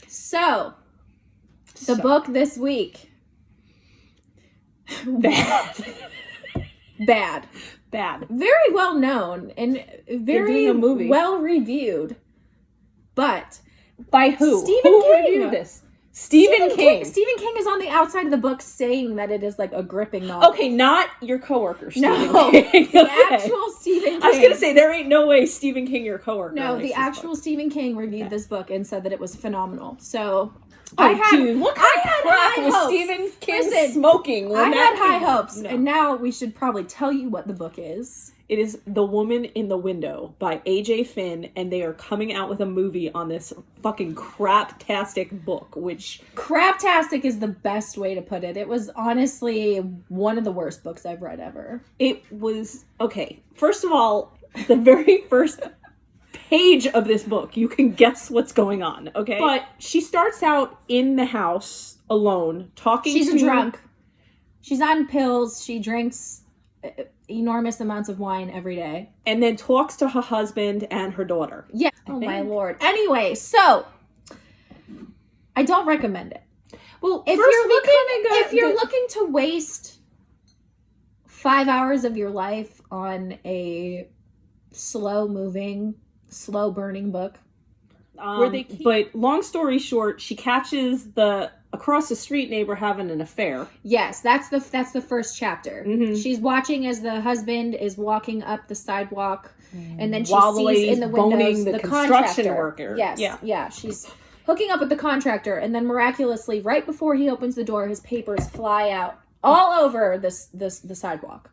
So, the book this week. Bad. Very well known and very well reviewed. But by who? Stephen King. Reviewed this? Stephen King. Stephen King is on the outside of the book saying that it is like a gripping novel. Okay, not your coworker, Stephen The King. actual Stephen King. I was going to say, there ain't no way Stephen King, your coworker. No, the actual Stephen King reviewed this book and said that it was phenomenal. So, what kind of crap was Stephen King smoking? I had high hopes, and now we should probably tell you what the book is. It is The Woman in the Window by A.J. Finn, and they are coming out with a movie on this fucking craptastic book, which... Craptastic is the best way to put it. It was honestly one of the worst books I've read ever. It was... Okay, first of all, the very first page of this book, you can guess what's going on, okay? But she starts out in the house alone, talking to... She's a drunk. She's on pills. She drinks enormous amounts of wine every day. And then talks to her husband and her daughter. Yeah. Oh my lord. Anyway, so I don't recommend it. Well, if you're looking to waste 5 hours of your life on a slow moving, slow burning book. But long story short, she catches the across the street neighbor having an affair. Yes, that's the first chapter. Mm-hmm. She's watching as the husband is walking up the sidewalk, and then she sees in the windows the construction contractor. worker. Yes, yeah, she's hooking up with the contractor, and then miraculously, right before he opens the door, his papers fly out all over the sidewalk.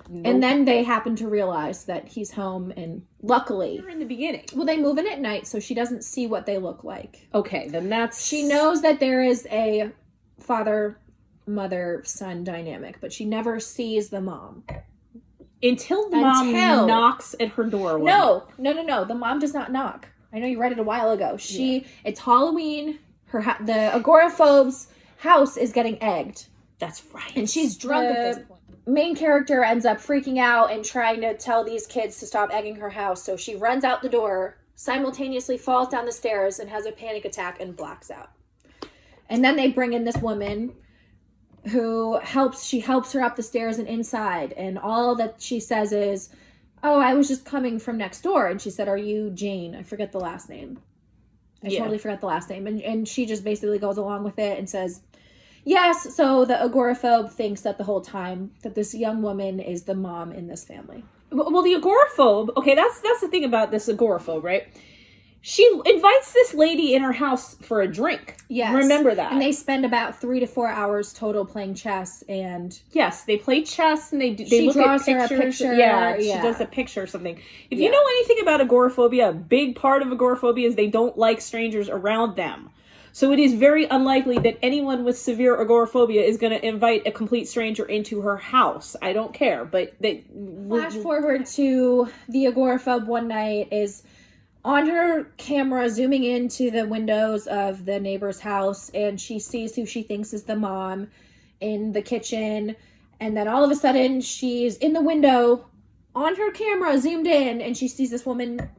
Nope. And then they happen to realize that he's home, and luckily... You're in the beginning. Well, they move in at night, so she doesn't see what they look like. Okay, then that's... She knows that there is a father-mother-son dynamic, but she never sees the mom. Until the mom knocks at her door. No. The mom does not knock. I know you read it a while ago. It's Halloween. The agoraphobe's house is getting egged. That's right. And she's drunk at this point. Main character ends up freaking out and trying to tell these kids to stop egging her house. So she runs out the door, simultaneously falls down the stairs and has a panic attack and blacks out. And then they bring in this woman who helps her up the stairs and inside. And all that she says is, "Oh, I was just coming from next door." And she said, "Are you Jane?" I forget the last name. I totally forgot the last name. And she just basically goes along with it and says, yes, so the agoraphobe thinks that the whole time that this young woman is the mom in this family. Well, the agoraphobe, okay, that's the thing about this agoraphobe, right? She invites this lady in her house for a drink. Yes. Remember that. And they spend about 3 to 4 hours total playing chess and... Yes, they play chess and they look at pictures. Her a picture. Yeah, she does a picture or something. If you know anything about agoraphobia, a big part of agoraphobia is they don't like strangers around them. So it is very unlikely that anyone with severe agoraphobia is going to invite a complete stranger into her house. I don't care, but flash forward to the agoraphobe one night is on her camera zooming into the windows of the neighbor's house, and she sees who she thinks is the mom in the kitchen, and then all of a sudden she's in the window on her camera zoomed in, and she sees this woman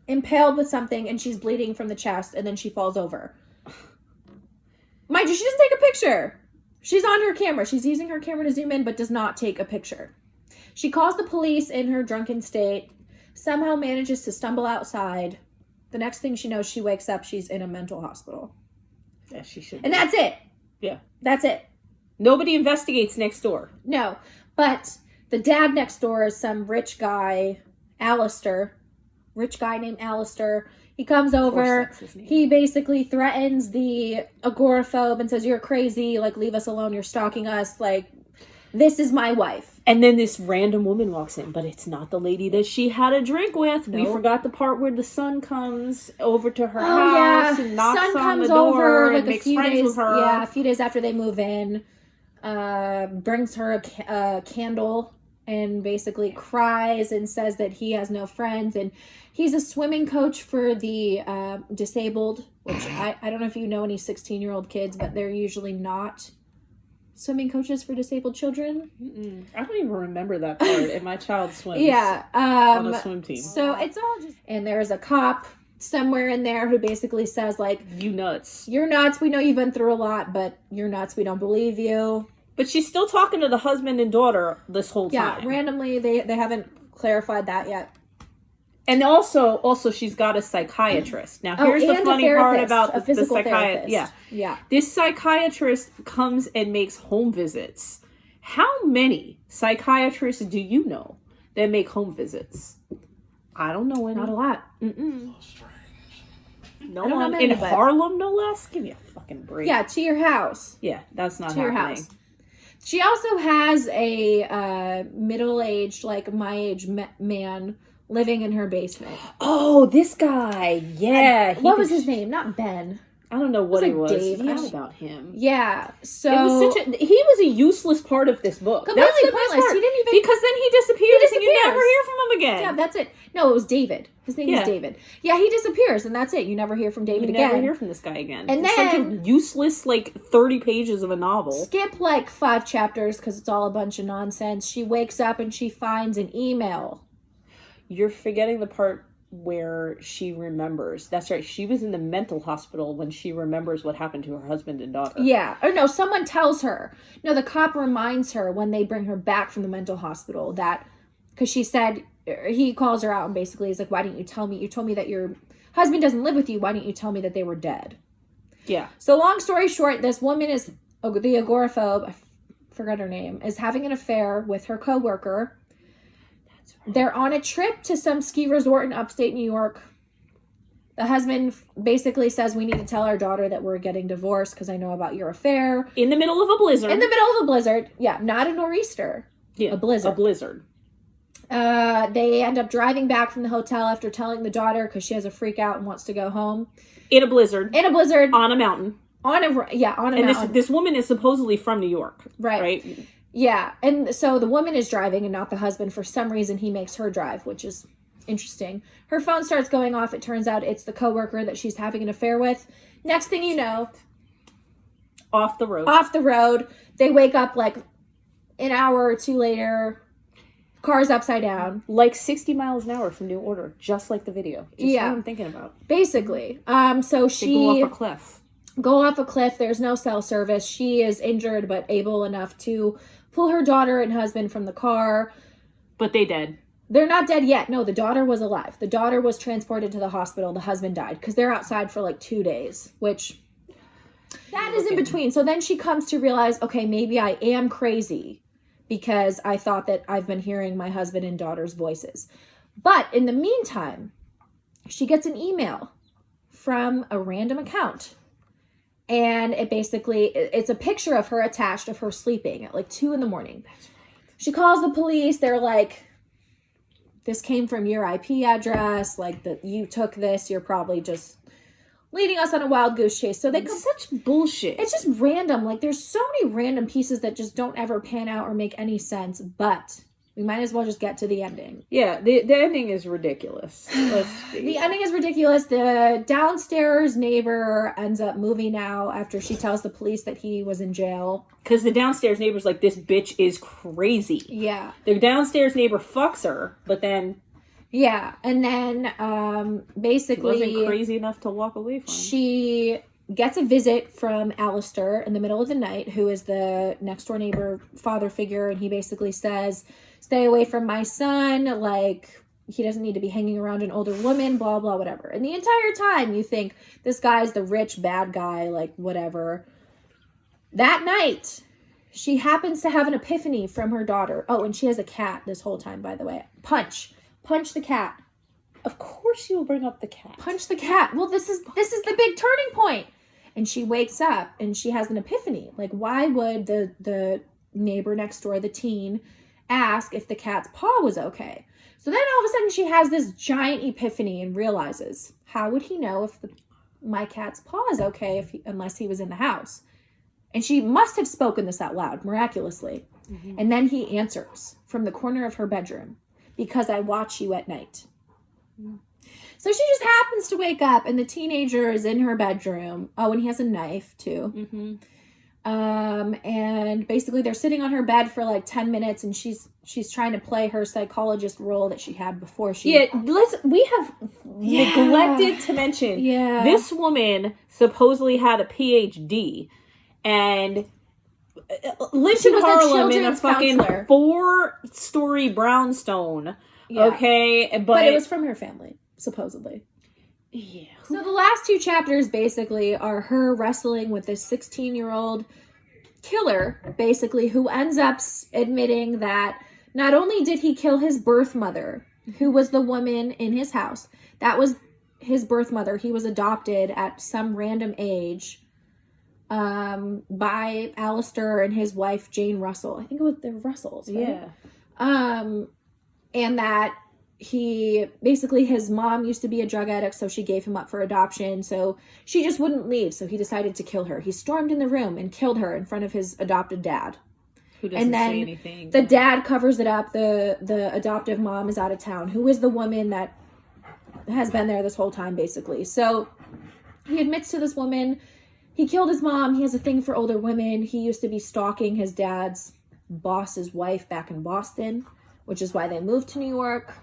impaled with something, and she's bleeding from the chest, and then she falls over. Mind you, she doesn't take a picture. She's on her camera. She's using her camera to zoom in, but does not take a picture. She calls the police in her drunken state, somehow manages to stumble outside. The next thing she knows, she wakes up, she's in a mental hospital. Yeah, she should. And that's it. Yeah. That's it. Nobody investigates next door. No. But the dad next door is some rich guy, Alistair. Rich guy named Alistair. He comes over, he basically threatens the agoraphobe and says, "You're crazy, like, leave us alone, you're stalking us, like, this is my wife." And then this random woman walks in, but it's not the lady that she had a drink with. Nope. We forgot the part where the son comes over to her house and knocks on the door and makes friends with her. Yeah, a few days after they move in, brings her a candle and basically cries and says that he has no friends, and he's a swimming coach for the disabled, which I don't know if you know any 16-year-old kids, but they're usually not swimming coaches for disabled children. I don't even remember that part. And my child swims on a swim team. So it's all just... And there's a cop somewhere in there who basically says, like, you nuts. You're nuts. We know you've been through a lot, but you're nuts. We don't believe you. But she's still talking to the husband and daughter this whole time. Yeah, randomly, they haven't clarified that yet. And also she's got a psychiatrist. Now, here's the funny part about a physical psychiatrist. therapist. Yeah. This psychiatrist comes and makes home visits. How many psychiatrists do you know that make home visits? I don't know any. Not a lot. Mm-mm. No I don't know one. many, In Harlem, no less? Give me a fucking break. Yeah, to your house. Yeah, that's not to happening. your house. She also has a middle-aged, like my age man living in her basement. Oh, this guy. Yeah. What was his name? Not Ben. I don't know what it he was. was. Dave. Yeah, about him. Yeah. So it was he was a useless part of this book. Completely That's the best pointless. part. He didn't even because then he disappears and you never hear from him again. Yeah, that's it. No, it was David. His name was David. Yeah, he disappears and that's it. You never hear from David again. You never hear from this guy again. And it's then like a useless 30 pages of a novel. Skip 5 chapters because it's all a bunch of nonsense. She wakes up and she finds an email. You're forgetting the part where she remembers. That's right. She was in the mental hospital when she remembers what happened to her husband and daughter. Yeah. Or no, someone tells her. No, the cop reminds her when they bring her back from the mental hospital that, because she said, he calls her out and basically is like, why didn't you tell me? You told me that your husband doesn't live with you. Why didn't you tell me that they were dead? Yeah. So long story short, this woman is, the agoraphobe, I forgot her name, is having an affair with her coworker. They're on a trip to some ski resort in upstate New York. The husband basically says, we need to tell our daughter that we're getting divorced because I know about your affair. In the middle of a blizzard. In the middle of a blizzard. Yeah, not a nor'easter. Yeah, a blizzard. A blizzard. They end up driving back from the hotel after telling the daughter because she has a freak out and wants to go home. In a blizzard. In a blizzard. On a mountain. On a mountain. And this woman is supposedly from New York. Right? Yeah, and so the woman is driving and not the husband. For some reason, he makes her drive, which is interesting. Her phone starts going off. It turns out it's the coworker that she's having an affair with. Next thing you know, off the road. They wake up an hour or two later. Car's upside down. 60 miles an hour from New Order, just like the video. Just what I'm thinking about. Basically. So they go off a cliff. Go off a cliff. There's no cell service. She is injured but able enough to pull her daughter and husband from the car. But they dead. They're not dead yet. No, the daughter was alive. The daughter was transported to the hospital. The husband died because they're outside for 2 days, which that is in between. So then she comes to realize, okay, maybe I am crazy because I thought that I've been hearing my husband and daughter's voices. But in the meantime, she gets an email from a random account. And it's a picture of her attached of her sleeping at 2 a.m. That's right. She calls the police. They're like, this came from your IP address. You took this. You're probably just leading us on a wild goose chase. So such bullshit. It's just random. There's so many random pieces that just don't ever pan out or make any sense. But we might as well just get to the ending. Yeah, the ending is ridiculous. The ending is ridiculous. The downstairs neighbor ends up moving out after she tells the police that he was in jail. Because the downstairs neighbor's like, this bitch is crazy. Yeah. The downstairs neighbor fucks her, but then... Yeah, and then basically... wasn't crazy enough to walk away from. She gets a visit from Alistair in the middle of the night, who is the next door neighbor father figure, and he basically says, stay away from my son, he doesn't need to be hanging around an older woman, blah, blah, whatever. And the entire time you think, this guy's the rich, bad guy, whatever. That night, she happens to have an epiphany from her daughter. Oh, and she has a cat this whole time, by the way. Punch the cat. Of course you'll bring up the cat. Punch the cat. Well, this is the big turning point. And she wakes up and she has an epiphany. Why would the neighbor next door, the teen, ask if the cat's paw was okay? So then all of a sudden she has this giant epiphany and realizes, how would he know if my cat's paw is okay unless he was in the house? And she must have spoken this out loud, miraculously. Mm-hmm. And then he answers from the corner of her bedroom, because I watch you at night. Mm-hmm. So she just happens to wake up and the teenager is in her bedroom. Oh, and he has a knife too. And basically they're sitting on her bed for like 10 minutes and she's trying to play her psychologist role that she had before she... we have neglected to mention this woman supposedly had a PhD and lived in Harlem in a fucking 4-story brownstone. Okay, but it was from her family, supposedly. Yeah. So the last 2 chapters basically are her wrestling with this 16-year-old killer, basically, who ends up admitting that not only did he kill his birth mother, who was the woman in his house, that was his birth mother. He was adopted at some random age by Alistair and his wife, Jane Russell. I think it was the Russells, right? Yeah. And that his mom used to be a drug addict, so she gave him up for adoption. So she just wouldn't leave, so he decided to kill her. He stormed in the room and killed her in front of his adopted dad. Who doesn't say anything. The dad covers it up. The adoptive mom is out of town, who is the woman that has been there this whole time, basically. So he admits to this woman. He killed his mom. He has a thing for older women. He used to be stalking his dad's boss's wife back in Boston, which is why they moved to New York.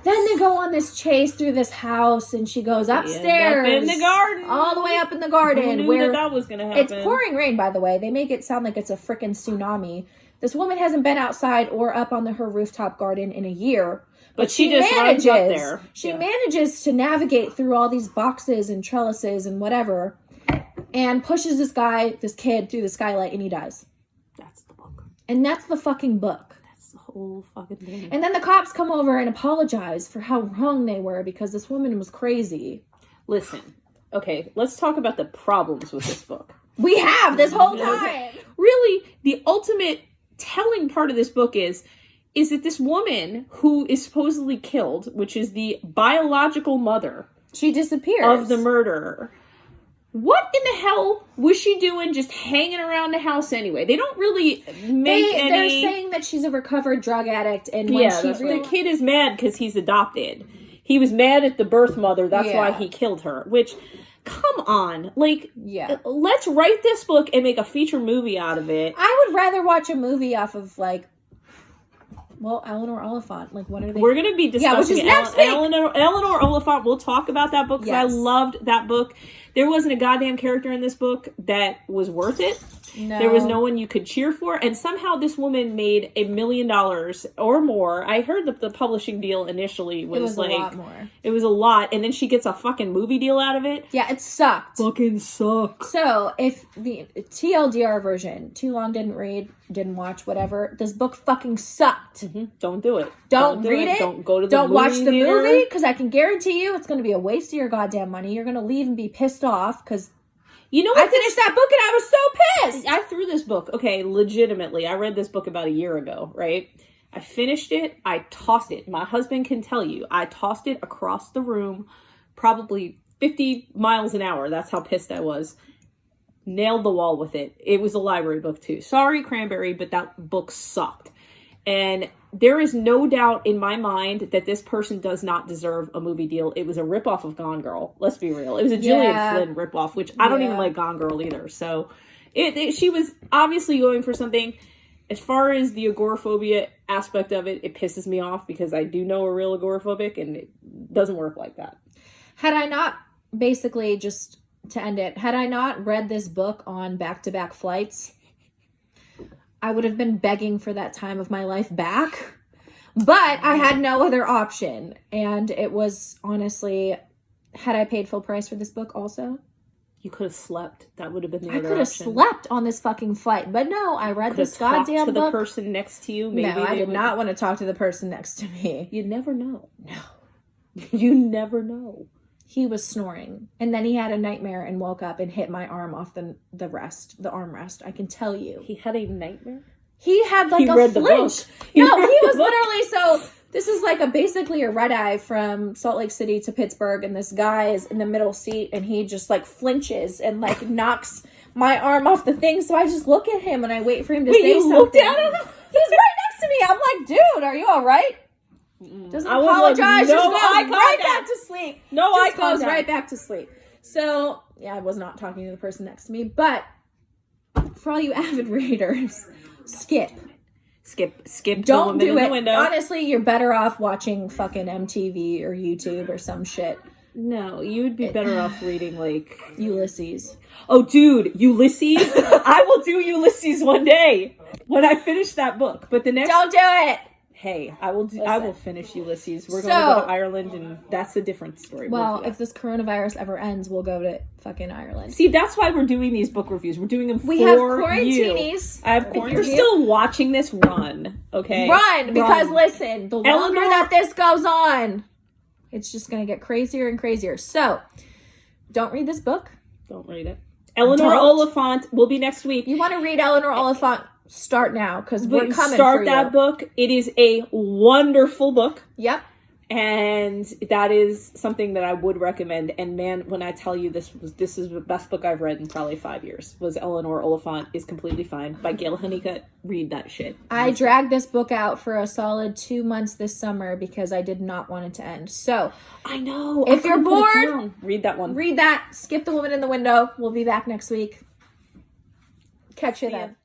Then they go on this chase through this house, and she goes upstairs. Up in the garden. All the way up in the garden. Who knew that was going to happen? It's pouring rain, by the way. They make it sound like it's a freaking tsunami. This woman hasn't been outside or up on her rooftop garden in a year. But she just manages. Runs up there. She manages to navigate through all these boxes and trellises and whatever, and pushes this kid through the skylight, and he dies. That's the book. And that's the fucking book. That's the whole fucking thing. And then the cops come over and apologize for how wrong they were because this woman was crazy. Listen, okay, let's talk about the problems with this book. We have this whole time. Really, the ultimate telling part of this book is that this woman who is supposedly killed, which is the biological mother, she disappears of the murderer. What in the hell was she doing just hanging around the house anyway? They don't really make any... They're saying that she's a recovered drug addict, and when the kid is mad because he's adopted. He was mad at the birth mother, that's why he killed her, which... Come on. Let's write this book and make a feature movie out of it. I would rather watch a movie off of, Eleanor Oliphant. What are they? We're going to be discussing which is next week. Eleanor Oliphant. We'll talk about that book because I loved that book. There wasn't a goddamn character in this book that was worth it. No. There was no one you could cheer for. And somehow this woman made $1 million or more. I heard that the publishing deal initially was a lot more. It was a lot. And then she gets a fucking movie deal out of it. Yeah, it sucked. Fucking sucked. So, if the TLDR version, too long didn't read, didn't watch, whatever, this book fucking sucked. Mm-hmm. Don't do it. Don't read it. Don't go to the movie. Don't watch the movie, because I can guarantee you it's going to be a waste of your goddamn money. You're going to leave and be pissed off, because... You know what? I finished that book and I was so pissed. I threw this book. Okay, legitimately. I read this book about a year ago, right? I finished it. I tossed it. My husband can tell you. I tossed it across the room, probably 50 miles an hour. That's how pissed I was. Nailed the wall with it. It was a library book too. Sorry, Cranberry, but that book sucked. And there is no doubt in my mind that this person does not deserve a movie deal. It was a ripoff of Gone Girl. Let's be real. It was a Gillian Flynn ripoff, which I don't even like Gone Girl either. So she was obviously going for something. As far as the agoraphobia aspect of it, it pisses me off because I do know a real agoraphobic and it doesn't work like that. Had I not, basically, just to end it, had I not read this book on back-to-back flights, I would have been begging for that time of my life back, but I had no other option. And it was honestly, had I paid full price for this book also? You could have slept. That would have been the other option. I could have slept on this fucking flight, but no, I read this goddamn book. To the person next to you. Maybe no, I did not want to talk to the person next to me. You never know. No. You never know. He was snoring, and then he had a nightmare and woke up and hit my arm off the armrest. I can tell you. He had a nightmare? He had a flinch. No, he was literally, so this is basically a red eye from Salt Lake City to Pittsburgh, and this guy is in the middle seat, and he just flinches and knocks my arm off the thing, so I just look at him and I wait for him to say something. Looked at him? He's right next to me. I'm like, dude, are you all right? Doesn't apologize. Just goes right back to sleep. No eye contact. Right back to sleep. So, yeah, I was not talking to the person next to me, but for all you avid readers, skip. Don't do it. Window. Honestly, you're better off watching fucking MTV or YouTube or some shit. No, you would be better off reading, like... Ulysses. Oh, dude, Ulysses? I will do Ulysses one day when I finish that book. But the next... Don't do it! Hey, I will finish Ulysses. We're going to go to Ireland, and that's a different story. Well, if this coronavirus ever ends, we'll go to fucking Ireland. See, that's why we're doing these book reviews. We're doing them for you. We have quarantinis. If you're still watching this, run, okay? Run! Because listen, the longer that this goes on, it's just going to get crazier and crazier. So, don't read this book. Don't read it. Eleanor Oliphant will be next week. You want to read Eleanor Oliphant? Start now, because we're coming Start for that you. book. It is a wonderful book. Yep. And that is something that I would recommend. And man, when I tell you this is the best book I've read in probably 5 years, was Eleanor Oliphant is Completely Fine by Gail Honeycutt. Read that shit. I dragged this book out for a solid 2 months this summer because I did not want it to end. So, I know. If you're bored, read that one. Read that. Skip The Woman in the Window. We'll be back next week. Catch you then.